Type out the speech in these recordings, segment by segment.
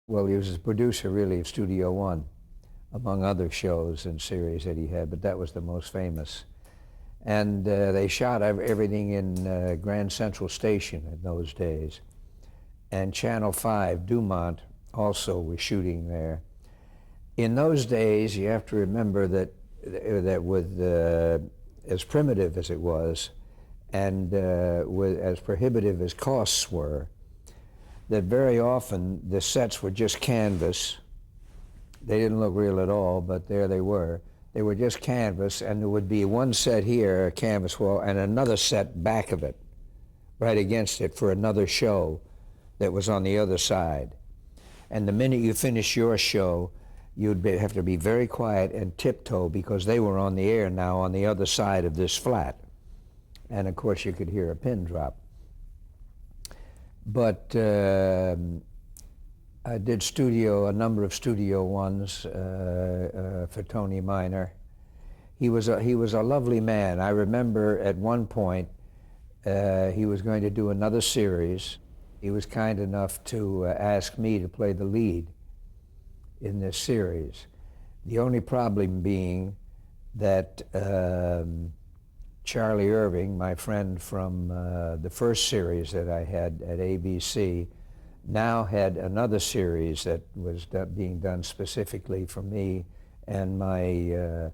Well, he was a producer, really, of Studio One, among other shows and series that he had, but that was the most famous. And they shot everything in Grand Central Station in those days. And Channel 5, Dumont, also was shooting there. In those days, you have to remember that with as primitive as it was, and with as prohibitive as costs were, that very often the sets were just canvas. They didn't look real at all, but there they were. They were just canvas, and there would be one set here, a canvas wall, and another set back of it, right against it for another show that was on the other side. And the minute you finish your show, you'd have to be very quiet and tiptoe, because they were on the air now on the other side of this flat. And of course you could hear a pin drop. But I did a number of Studio Ones for Tony Minor. He was a lovely man. I remember at one point he was going to do another series. He was kind enough to ask me to play the lead in this series. The only problem being that Charlie Irving, my friend from the first series that I had at ABC, now had another series that was being done specifically for me and my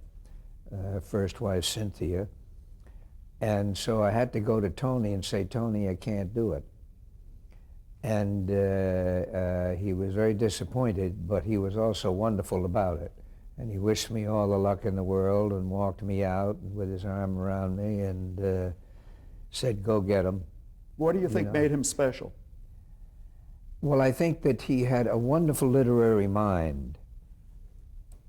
first wife, Cynthia. And so I had to go to Tony and say, Tony, I can't do it. And he was very disappointed, but he was also wonderful about it. And he wished me all the luck in the world and walked me out with his arm around me and said, go get him. What do you think made him special? Well, I think that he had a wonderful literary mind,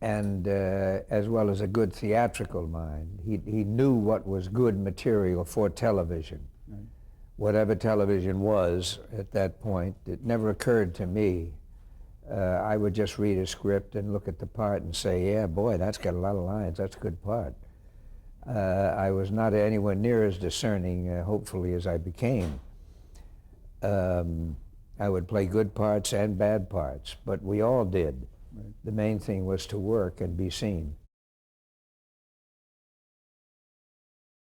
and as well as a good theatrical mind. He knew what was good material for television. Right. Whatever television was at that point, it never occurred to me. I would just read a script and look at the part and say, yeah, boy, that's got a lot of lines, that's a good part. I was not anywhere near as discerning, hopefully, as I became. I would play good parts and bad parts, but we all did. Right. The main thing was to work and be seen.